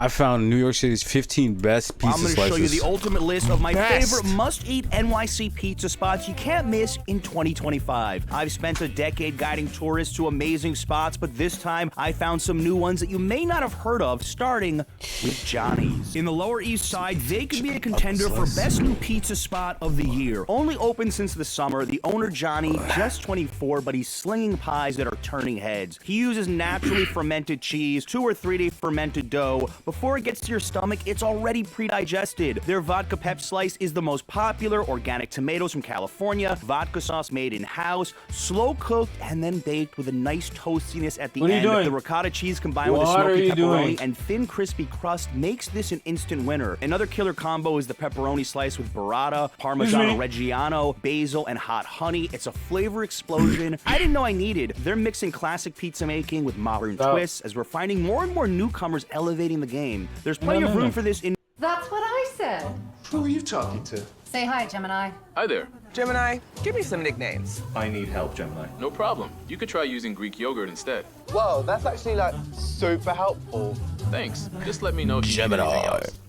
I found New York City's 15 best pizza slices. I'm going to show you the ultimate list of my favorite must-eat NYC pizza spots you can't miss in 2025. I've spent a decade guiding tourists to amazing spots, but this time I found some new ones that you may not have heard of, starting with Johnny's. In the Lower East Side, they could be a contender for best new pizza spot of the year. Only open since the summer, the owner Johnny, just 24, but he's slinging pies that are turning heads. He uses naturally fermented cheese, 2 or 3 day fermented dough. Before it gets to your stomach, it's already pre-digested. Their vodka pep slice is the most popular. Organic tomatoes from California, vodka sauce made in-house, slow cooked and then baked with a nice toastiness at the end. The ricotta cheese combined with a smoky pepperoni and thin crispy crust makes this an instant winner. Another killer combo is the pepperoni slice with burrata, Parmigiano Reggiano, basil, and hot honey. It's a flavor explosion I didn't know I needed. They're mixing classic pizza making with modern twists as we're finding more and more newcomers elevating the game. There's plenty of room for this in— That's what I said. Who are you talking to? Say hi, Gemini. Hi there. Gemini, give me some nicknames. I need help, Gemini. No problem. You could try using Greek yogurt instead. Whoa, that's actually like super helpful. Thanks. Just let me know if you need anything else.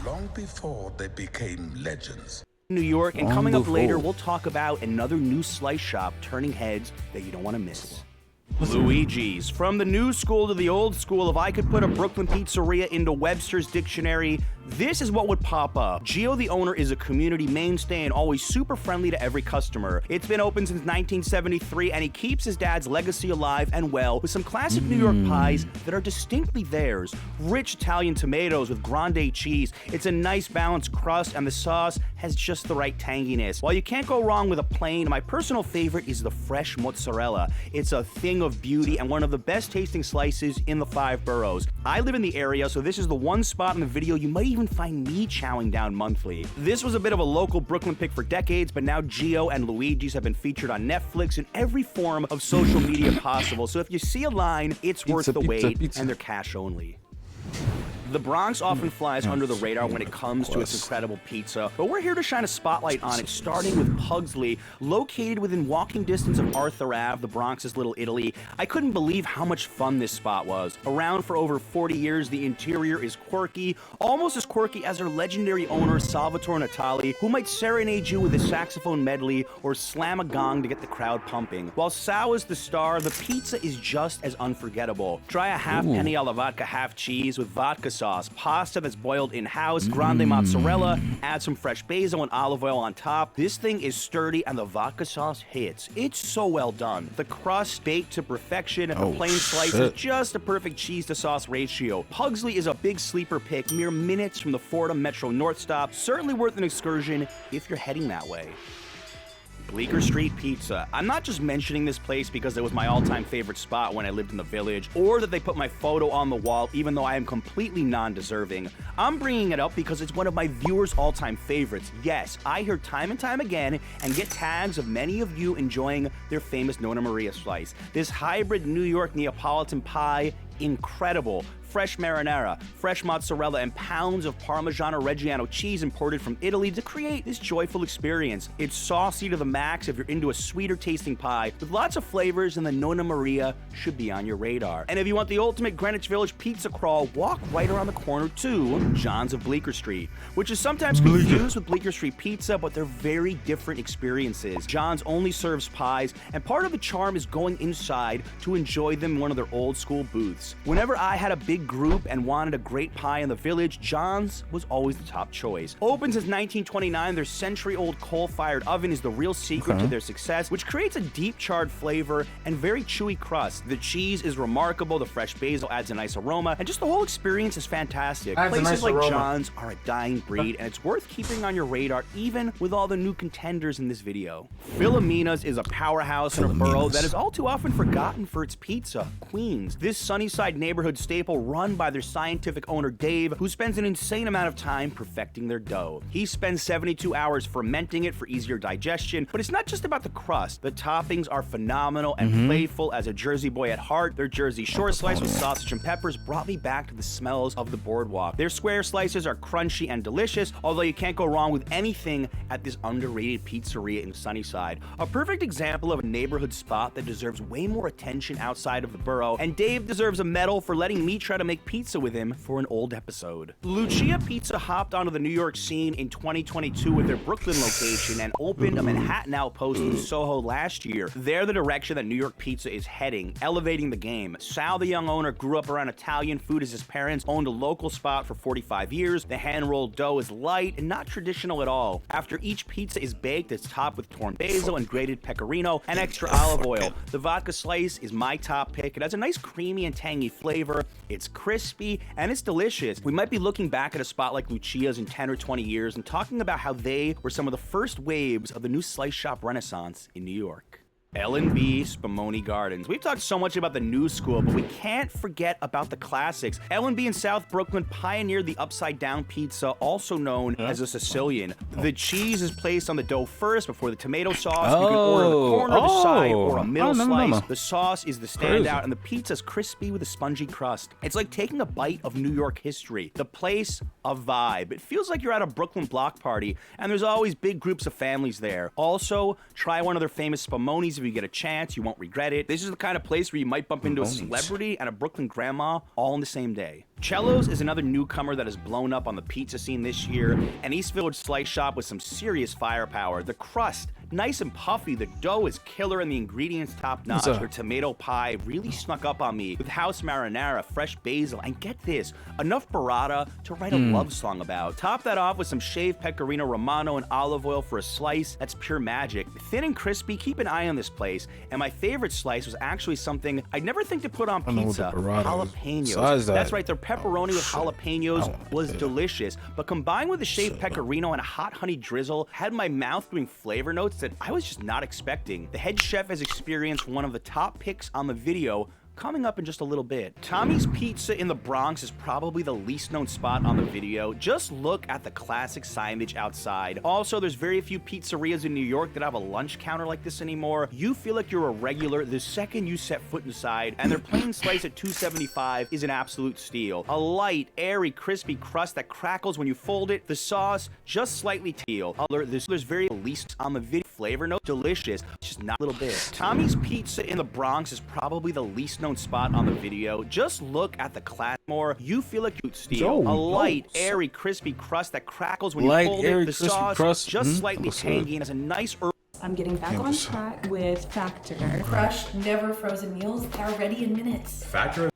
Long before they became legends. New York, and coming up later, we'll talk about another new slice shop turning heads that you don't want to miss. Luigi's. From the new school to the old school, if I could put a Brooklyn pizzeria into Webster's dictionary, this is what would pop up. Gio, the owner, is a community mainstay and always super friendly to every customer. It's been open since 1973, and he keeps his dad's legacy alive and well with some classic New York pies that are distinctly theirs. Rich Italian tomatoes with grande cheese. It's a nice balanced crust, and the sauce has just the right tanginess. While you can't go wrong with a plain, my personal favorite is the fresh mozzarella. It's a thing of beauty and one of the best tasting slices in the 5 boroughs. I live in the area, so this is the one spot in the video you might even find me chowing down monthly. This was a bit of a local Brooklyn pick for decades, but now Gio and Luigi's have been featured on Netflix in every form of social media possible. So if you see a line, it's worth the wait, and they're cash only. The Bronx often flies under the radar when it comes to its incredible pizza, but we're here to shine a spotlight on it, starting with Pugsley, located within walking distance of Arthur Ave, the Bronx's Little Italy. I couldn't believe how much fun this spot was. Around for over 40 years, the interior is quirky, almost as quirky as their legendary owner, Salvatore Natali, who might serenade you with a saxophone medley or slam a gong to get the crowd pumping. While Sal is the star, the pizza is just as unforgettable. Try a half penny alla vodka half cheese with vodka sauce, pasta that's boiled in-house, grande mozzarella, add some fresh basil and olive oil on top. This thing is sturdy and the vodka sauce hits. It's so well done. The crust baked to perfection and the plain slice is just a perfect cheese to sauce ratio. Pugsley is a big sleeper pick, mere minutes from the Fordham Metro North stop. Certainly worth an excursion if you're heading that way. Bleecker Street Pizza. I'm not just mentioning this place because it was my all-time favorite spot when I lived in the Village, or that they put my photo on the wall even though I am completely non-deserving. I'm bringing it up because it's one of my viewers' all-time favorites. Yes, I hear time and time again and get tags of many of you enjoying their famous Nonna Maria slice. This hybrid New York Neapolitan pie, incredible. Fresh marinara, fresh mozzarella, and pounds of Parmigiano Reggiano cheese imported from Italy to create this joyful experience. It's saucy to the max if you're into a sweeter tasting pie with lots of flavors, and the Nonna Maria should be on your radar. And if you want the ultimate Greenwich Village pizza crawl, walk right around the corner to John's of Bleecker Street, which is sometimes confused with Bleecker Street Pizza, but they're very different experiences. John's only serves pies, and part of the charm is going inside to enjoy them in one of their old school booths. Whenever I had a big group and wanted a great pie in the Village, John's was always the top choice. Open since 1929, their century-old coal-fired oven is the real secret to their success, which creates a deep charred flavor and very chewy crust. The cheese is remarkable, the fresh basil adds a nice aroma, and just the whole experience is fantastic. Places like John's are a dying breed, and it's worth keeping on your radar even with all the new contenders in this video. Philomena's is a powerhouse in a borough that is all too often forgotten for its pizza, Queens. This Sunnyside neighborhood staple run by their scientific owner Dave, who spends an insane amount of time perfecting their dough. He spends 72 hours fermenting it for easier digestion, but it's not just about the crust. The toppings are phenomenal and playful. As a Jersey boy at heart, their Jersey short slice with sausage and peppers brought me back to the smells of the boardwalk. Their square slices are crunchy and delicious, although you can't go wrong with anything at this underrated pizzeria in Sunnyside. A perfect example of a neighborhood spot that deserves way more attention outside of the borough, and Dave deserves a medal for letting me try to make pizza with him for an old episode. Lucia Pizza hopped onto the New York scene in 2022 with their Brooklyn location and opened a Manhattan outpost in Soho last year. They're the direction that New York pizza is heading, elevating the game. Sal, the young owner, grew up around Italian food as his parents owned a local spot for 45 years. The hand-rolled dough is light and not traditional at all. After each pizza is baked, it's topped with torn basil and grated pecorino and extra olive oil. The vodka slice is my top pick. It has a nice creamy and tangy flavor. It's crispy and it's delicious. We might be looking back at a spot like Lucia's in 10 or 20 years and talking about how they were some of the first waves of the new slice shop renaissance in New York. L&B Spumoni Gardens. We've talked so much about the new school, but we can't forget about the classics. L&B in South Brooklyn pioneered the upside-down pizza, also known as a Sicilian. The cheese is placed on the dough first before the tomato sauce. You can order the corner, the side, or a middle slice. The sauce is the standout, and the pizza's crispy with a spongy crust. It's like taking a bite of New York history. The place, a vibe. It feels like you're at a Brooklyn block party, and there's always big groups of families there. Also, try one of their famous Spumonis if you get a chance. You won't regret it. This is the kind of place where you might bump into a celebrity and a Brooklyn grandma all in the same day. Cello's is another newcomer that has blown up on the pizza scene this year. An East Village slice shop with some serious firepower. The crust, nice and puffy. The dough is killer and the ingredients top-notch. Their tomato pie really snuck up on me with house marinara, fresh basil, and get this, enough burrata to write a love song about. Top that off with some shaved pecorino romano and olive oil for a slice. That's pure magic. Thin and crispy, keep an eye on this place. And my favorite slice was actually something I'd never think to put on pizza. Jalapenos. That's right, their pepperoni with jalapenos was delicious, but combined with the shaved pecorino and a hot honey drizzle, had my mouth doing flavor notes that I was just not expecting. The head chef has experienced one of the top picks on the video, coming up in just a little bit. Tommy's Pizza in the Bronx is probably the least known spot on the video. Just look at the classic signage outside. Also, there's very few pizzerias in New York that have a lunch counter like this anymore. You feel like you're a regular the second you set foot inside, and their plain slice at $2.75 is an absolute steal. A light, airy, crispy crust that crackles when you fold it. The sauce, just slightly teal. There's very least on the video. Flavor note, delicious, just not a little bit. Tommy's Pizza in the Bronx is probably the least known spot on the video. Just look at the class more. You feel like you'd steal. A light, airy, crispy crust that crackles when you fold it. The sauce, just slightly tangy and has a nice herb. I'm getting back on track with Factor. Crushed, never frozen meals that are ready in minutes. Factor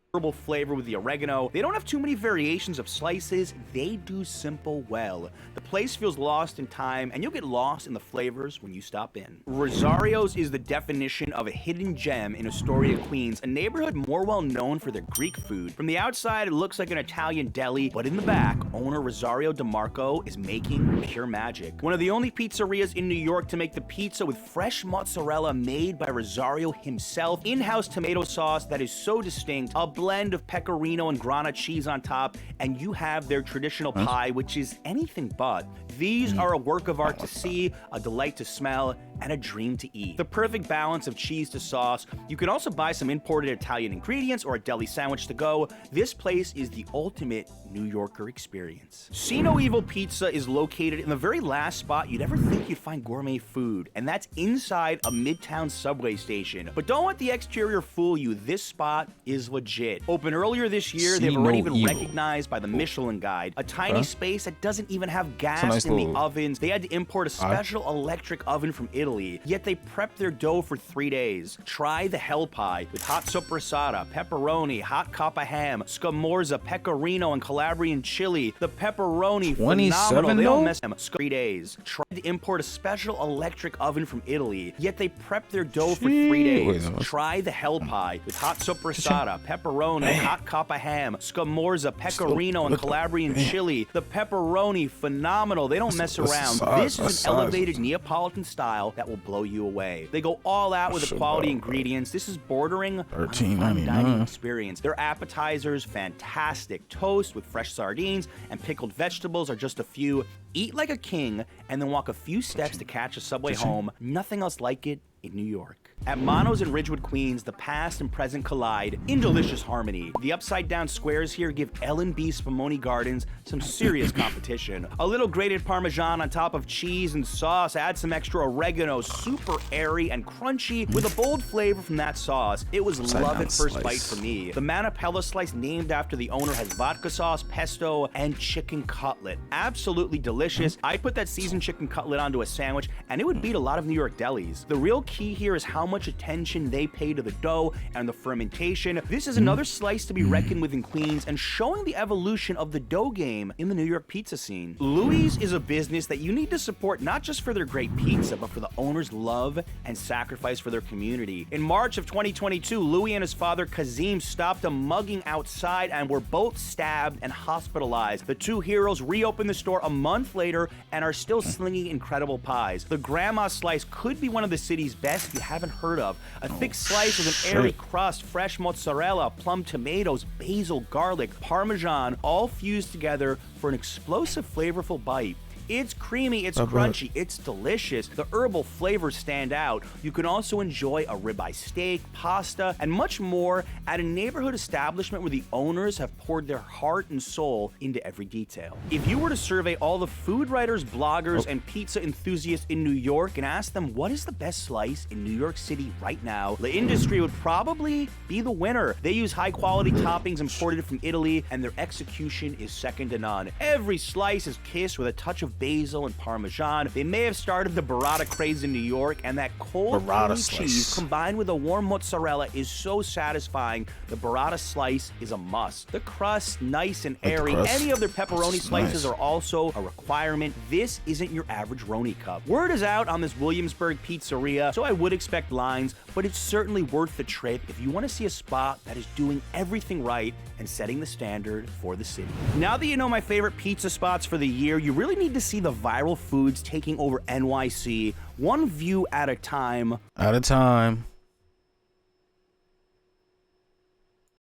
flavor with the oregano. They don't have too many variations of slices. They do simple well. The place feels lost in time, and you'll get lost in the flavors when you stop in. Rosario's is the definition of a hidden gem in Astoria, Queens, a neighborhood more well known for their Greek food. From the outside, it looks like an Italian deli, but in the back, owner Rosario DeMarco is making pure magic. One of the only pizzerias in New York to make the pizza with fresh mozzarella made by Rosario himself, in-house tomato sauce that is so distinct, a blend of pecorino and grana cheese on top, and you have their traditional pie, which is anything but. These are a work of art to see, a delight to smell, and a dream to eat. The perfect balance of cheese to sauce. You can also buy some imported Italian ingredients or a deli sandwich to go. This place is the ultimate New Yorker experience. See No Evil Pizza is located in the very last spot you'd ever think you'd find gourmet food, and that's inside a Midtown subway station. But don't let the exterior fool you. This spot is legit. Opened earlier this year, they've already been recognized by the Michelin Guide. A tiny space that doesn't even have gas in the ovens. They had to import a special electric oven from Italy, yet they prepped their dough for 3 days. Try the hell pie with hot soppressata, pepperoni, hot coppa ham, scamorza, pecorino, and Calabrian chili. The pepperoni, phenomenal. They don't mess them. 3 days. Try import a special electric oven from Italy, yet they prep their dough for 3 days. Try the hell pie with hot sopressata, pepperoni, hot coppa ham, scamorza, pecorino, and Calabrian chili. The pepperoni, phenomenal. They don't mess around. This is an elevated Neapolitan style that will blow you away. They go all out with the quality ingredients. This is bordering on a fine dining experience. Their appetizers, fantastic. Toast with fresh sardines and pickled vegetables are just a few. Eat like a king and then walk a few steps to catch a subway home. Nothing else like it in New York. At Mono's in Ridgewood, Queens, the past and present collide in delicious harmony. The upside-down squares here give L&B Spumoni Gardens some serious competition. A little grated Parmesan on top of cheese and sauce. Add some extra oregano, super airy and crunchy with a bold flavor from that sauce. It was love at first bite for me. The Manapella slice, named after the owner, has vodka sauce, pesto, and chicken cutlet. Absolutely delicious. I put that seasoned chicken cutlet onto a sandwich, and it would beat a lot of New York delis. The real key here is how much attention they pay to the dough and the fermentation. This is another slice to be reckoned with in Queens and showing the evolution of the dough game in the New York pizza scene. Louis is a business that you need to support not just for their great pizza, but for the owner's love and sacrifice for their community. In March of 2022, Louis and his father Kazim stopped a mugging outside and were both stabbed and hospitalized. The two heroes reopened the store a month later and are still slinging incredible pies. The grandma slice could be one of the city's best if you haven't heard of. A thick slice with an airy crust, fresh mozzarella, plum tomatoes, basil, garlic, parmesan, all fused together for an explosive, flavorful bite. It's creamy, it's crunchy, it's delicious. The herbal flavors stand out. You can also enjoy a ribeye steak, pasta, and much more at a neighborhood establishment where the owners have poured their heart and soul into every detail. If you were to survey all the food writers, bloggers, and pizza enthusiasts in New York and ask them what is the best slice in New York City right now, the industry would probably be the winner. They use high-quality toppings imported from Italy, and their execution is second to none. Every slice is kissed with a touch of basil and parmesan. They may have started the burrata craze in New York, and that cold creamy cheese combined with a warm mozzarella is so satisfying. The burrata slice is a must. The crust, nice and airy. Any of their pepperoni slices are also a requirement. This isn't your average Roni cup. Word is out on this Williamsburg pizzeria, so I would expect lines, but it's certainly worth the trip if you want to see a spot that is doing everything right and setting the standard for the city. Now that you know my favorite pizza spots for the year, you really need to see the viral foods taking over NYC, one view at a time.